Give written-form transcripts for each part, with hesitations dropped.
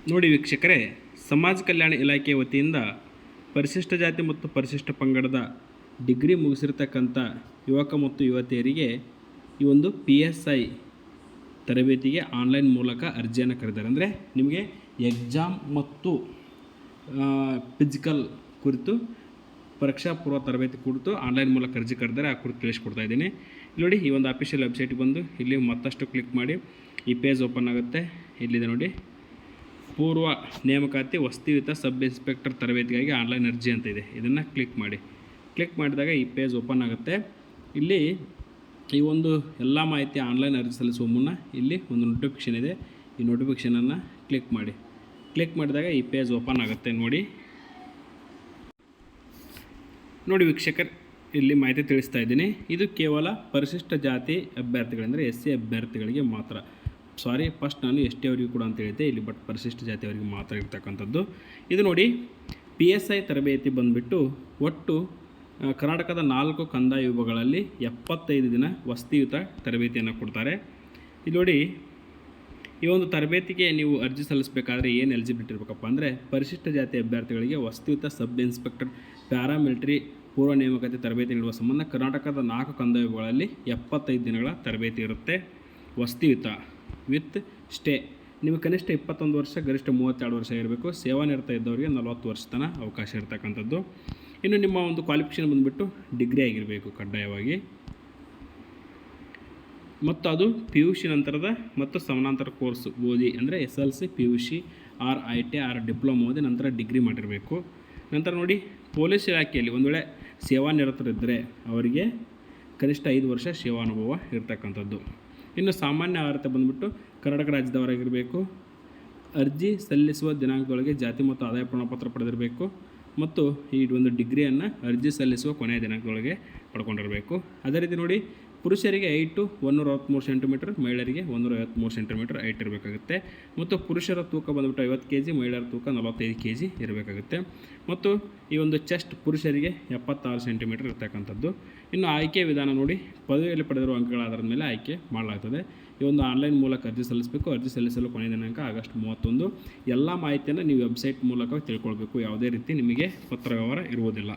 ನೋಡಿ ವೀಕ್ಷಕರೇ, ಸಮಾಜ ಕಲ್ಯಾಣ ಇಲಾಖೆ ವತಿಯಿಂದ ಪರಿಶಿಷ್ಟ ಜಾತಿ ಮತ್ತು ಪರಿಶಿಷ್ಟ ಪಂಗಡದ ಡಿಗ್ರಿ ಮುಗಿಸಿರ್ತಕ್ಕಂಥ ಯುವಕ ಮತ್ತು ಯುವತಿಯರಿಗೆ ಈ ಒಂದು PSI ತರಬೇತಿಗೆ ಆನ್ಲೈನ್ ಮೂಲಕ ಅರ್ಜಿಯನ್ನು ಕರೆದಿದ್ದಾರೆ. ಅಂದರೆ ನಿಮಗೆ ಎಕ್ಸಾಮ್ ಮತ್ತು ಫಿಸಿಕಲ್ ಕುರಿತು ಪರೀಕ್ಷಾ ಪೂರ್ವ ತರಬೇತಿ ಕುರಿತು ಆನ್ಲೈನ್ ಮೂಲಕ ಅರ್ಜಿ ಕರೆದಿದ್ದಾರೆ. ಆ ಕುರಿತು ತಿಳಿಸ್ಕೊಡ್ತಾ ಇದ್ದೀನಿ. ಇಲ್ಲಿ ನೋಡಿ, ಈ ಒಂದು ಅಫಿಷಿಯಲ್ ವೆಬ್ಸೈಟ್ಗೆ ಬಂದು ಇಲ್ಲಿ ಮತ್ತಷ್ಟು ಕ್ಲಿಕ್ ಮಾಡಿ ಈ ಪೇಜ್ ಓಪನ್ ಆಗುತ್ತೆ. ಇಲ್ಲಿದೆ ನೋಡಿ, ಪೂರ್ವ ನೇಮಕಾತಿ ವಸತಿಯುತ ಸಬ್ ಇನ್ಸ್ಪೆಕ್ಟರ್ ತರಬೇತಿಗಾಗಿ ಆನ್ಲೈನ್ ಅರ್ಜಿ ಅಂತ ಇದೆ. ಇದನ್ನು ಕ್ಲಿಕ್ ಮಾಡಿ. ಕ್ಲಿಕ್ ಮಾಡಿದಾಗ ಈ ಪೇಜ್ ಓಪನ್ ಆಗುತ್ತೆ. ಇಲ್ಲಿ ಈ ಒಂದು ಎಲ್ಲ ಮಾಹಿತಿ ಆನ್ಲೈನ್ ಅರ್ಜಿ ಸಲ್ಲಿಸುವ ಮುನ್ನ ಇಲ್ಲಿ ಒಂದು ನೋಟಿಫಿಕೇಷನ್ ಇದೆ. ಈ ನೋಟಿಫಿಕೇಷನನ್ನು ಕ್ಲಿಕ್ ಮಾಡಿ. ಕ್ಲಿಕ್ ಮಾಡಿದಾಗ ಈ ಪೇಜ್ ಓಪನ್ ಆಗುತ್ತೆ. ನೋಡಿ ವೀಕ್ಷಕರು, ಇಲ್ಲಿ ಮಾಹಿತಿ ತಿಳಿಸ್ತಾ ಇದ್ದೀನಿ. ಇದು ಕೇವಲ ಪರಿಶಿಷ್ಟ ಜಾತಿ ಅಭ್ಯರ್ಥಿಗಳಂದರೆ SC ಅಭ್ಯರ್ಥಿಗಳಿಗೆ ಮಾತ್ರ. ಫಸ್ಟ್ ನಾನು ST ಅವರಿಗೂ ಕೂಡ ಅಂತ ಹೇಳಿದ್ದೆ ಇಲ್ಲಿ, ಬಟ್ ಪರಿಶಿಷ್ಟ ಜಾತಿಯವರಿಗೆ ಮಾತ್ರ ಇರ್ತಕ್ಕಂಥದ್ದು. ಇದು ನೋಡಿ, PSI ತರಬೇತಿ ಬಂದುಬಿಟ್ಟು ಒಟ್ಟು ಕರ್ನಾಟಕದ 4 ಕಂದಾಯ ವಿಭಾಗಗಳಲ್ಲಿ 75 ದಿನ ವಸತಿಯುತ ತರಬೇತಿಯನ್ನು ಕೊಡ್ತಾರೆ. ಇಲ್ಲಿ ನೋಡಿ, ಈ ಒಂದು ತರಬೇತಿಗೆ ನೀವು ಅರ್ಜಿ ಸಲ್ಲಿಸಬೇಕಾದ್ರೆ ಏನು ಎಲಿಜಿಬಿಲಿಟಿ ಇರಬೇಕಪ್ಪ ಅಂದರೆ, ಪರಿಶಿಷ್ಟ ಜಾತಿ ಅಭ್ಯರ್ಥಿಗಳಿಗೆ ವಸತಿಯುತ ಸಬ್ ಇನ್ಸ್ಪೆಕ್ಟರ್ ಪ್ಯಾರಾಮಿಲಿಟರಿ ಪೂರ್ವ ನೇಮಕಾತಿ ತರಬೇತಿ ನೀಡುವ ಸಂಬಂಧ ಕರ್ನಾಟಕದ 4 ಕಂದಾಯ ವಿಭಾಗಗಳಲ್ಲಿ 75 ದಿನಗಳ ತರಬೇತಿ ಇರುತ್ತೆ. ವಸತಿಯುತ ವಿತ್ ಸ್ಟೇ. ನಿಮಗೆ ಕನಿಷ್ಠ 21 ವರ್ಷ, ಗರಿಷ್ಠ 32 ವರ್ಷ ಇರಬೇಕು. ಸೇವಾನಿರತ ಇದ್ದವರಿಗೆ 40 ವರ್ಷ ತನಕ ಅವಕಾಶ ಇರತಕ್ಕಂಥದ್ದು. ಇನ್ನು ನಿಮ್ಮ ಒಂದು ಕ್ವಾಲಿಫಿಕೇಷನ್ ಬಂದುಬಿಟ್ಟು ಡಿಗ್ರಿ ಆಗಿರಬೇಕು ಕಡ್ಡಾಯವಾಗಿ, ಮತ್ತು ಅದು PUC ನಂತರದ ಮತ್ತು ಸಮಾನಾಂತರ ಕೋರ್ಸ್ ಓದಿ, ಅಂದರೆ SLC, PUC or ITI or diploma ಓದಿ ನಂತರ ಡಿಗ್ರಿ ಮಾಡಿರಬೇಕು. ನಂತರ ನೋಡಿ, ಪೊಲೀಸ್ ಇಲಾಖೆಯಲ್ಲಿ ಒಂದು ವೇಳೆ ಸೇವಾನಿರತರಿದ್ದರೆ ಅವರಿಗೆ ಕನಿಷ್ಠ 5 ವರ್ಷ ಸೇವಾನುಭವ ಇರತಕ್ಕಂಥದ್ದು. ಇನ್ನು ಸಾಮಾನ್ಯ ಅರ್ಹತೆ ಬಂದುಬಿಟ್ಟು ಕರ್ನಾಟಕ ರಾಜ್ಯದವರಾಗಿರಬೇಕು. ಅರ್ಜಿ ಸಲ್ಲಿಸುವ ದಿನಾಂಕದೊಳಗೆ ಜಾತಿ ಮತ್ತು ಆದಾಯ ಪ್ರಮಾಣಪತ್ರ ಪಡೆದಿರಬೇಕು. ಮತ್ತು ಈ ಒಂದು ಡಿಗ್ರಿಯನ್ನು ಅರ್ಜಿ ಸಲ್ಲಿಸುವ ಕೊನೆಯ ದಿನಾಂಕದೊಳಗೆ ಪಡ್ಕೊಂಡಿರಬೇಕು. ಅದೇ ರೀತಿ ನೋಡಿ, ಪುರುಷರಿಗೆ ಹೈಟು 163 ಸೆಂಟಿಮೀಟರ್, ಮಹಿಳೆಯರಿಗೆ 153 ಸೆಂಟಿಮೀಟರ್ ಹೈಟ್ ಇರಬೇಕಾಗುತ್ತೆ. ಮತ್ತು ಪುರುಷರ ತೂಕ ಬಂದುಬಿಟ್ಟು 50 kg, ಮಹಿಳೆಯರ ತೂಕ 45 kg ಇರಬೇಕಾಗುತ್ತೆ. ಮತ್ತು ಈ ಒಂದು ಚೆಸ್ಟ್ ಪುರುಷರಿಗೆ 76 ಸೆಂಟಿಮೀಟರ್ ಇರ್ತಕ್ಕಂಥದ್ದು. ಇನ್ನು ಆಯ್ಕೆ ವಿಧಾನ ನೋಡಿ, ಪದವಿಯಲ್ಲಿ ಪಡೆದಿರುವ ಅಂಕಗಳ ಆಧಾರದ ಮೇಲೆ ಆಯ್ಕೆ ಮಾಡಲಾಗ್ತದೆ. ಈ ಒಂದು ಆನ್ಲೈನ್ ಮೂಲಕ ಅರ್ಜಿ ಸಲ್ಲಿಸಬೇಕು. ಅರ್ಜಿ ಸಲ್ಲಿಸಲು ಕೊನೆಯ ದಿನಾಂಕ ಆಗಸ್ಟ್ 31. ಎಲ್ಲ ಮಾಹಿತಿಯನ್ನು ನೀವು ವೆಬ್ಸೈಟ್ ಮೂಲಕ ತಿಳ್ಕೊಳ್ಬೇಕು. ಯಾವುದೇ ರೀತಿ ನಿಮಗೆ ಪತ್ರ ವ್ಯವಹಾರ ಇರುವುದಿಲ್ಲ.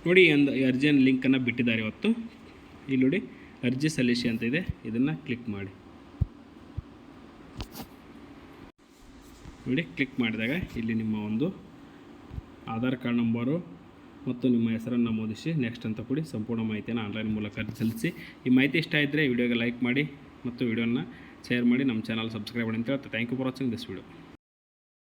ನೋಡಿ, ಈ ಅರ್ಜಿಯನ್ನು ಲಿಂಕನ್ನು ಬಿಟ್ಟಿದ್ದಾರೆ ಇವತ್ತು. ಇಲ್ಲಿ ನೋಡಿ, ಅರ್ಜಿ ಸಲ್ಲಿಸಿ ಅಂತ ಇದೆ. ಇದನ್ನು ಕ್ಲಿಕ್ ಮಾಡಿ. ನೋಡಿ, ಕ್ಲಿಕ್ ಮಾಡಿದಾಗ ಇಲ್ಲಿ ನಿಮ್ಮ ಒಂದು ಆಧಾರ್ ಕಾರ್ಡ್ ನಂಬರು ಮತ್ತು ನಿಮ್ಮ ಹೆಸರನ್ನು ನಮೂದಿಸಿ ನೆಕ್ಸ್ಟ್ ಅಂತ ಕೊಡಿ. ಸಂಪೂರ್ಣ ಮಾಹಿತಿಯನ್ನು ಆನ್ಲೈನ್ ಮೂಲಕ ಅರ್ಜಿ ಸಲ್ಲಿಸಿ. ಈ ಮಾಹಿತಿ ಇಷ್ಟ ಇದ್ದರೆ ವಿಡಿಯೋಗೆ ಲೈಕ್ ಮಾಡಿ ಮತ್ತು ವಿಡಿಯೋನ ಶೇರ್ ಮಾಡಿ. ನಮ್ಮ ಚಾನಲ್ ಸಬ್ಸ್ಕ್ರೈಬ್ ಮಾಡಿ ಅಂತ ಹೇಳ್ತಾ, thank you for watching this video.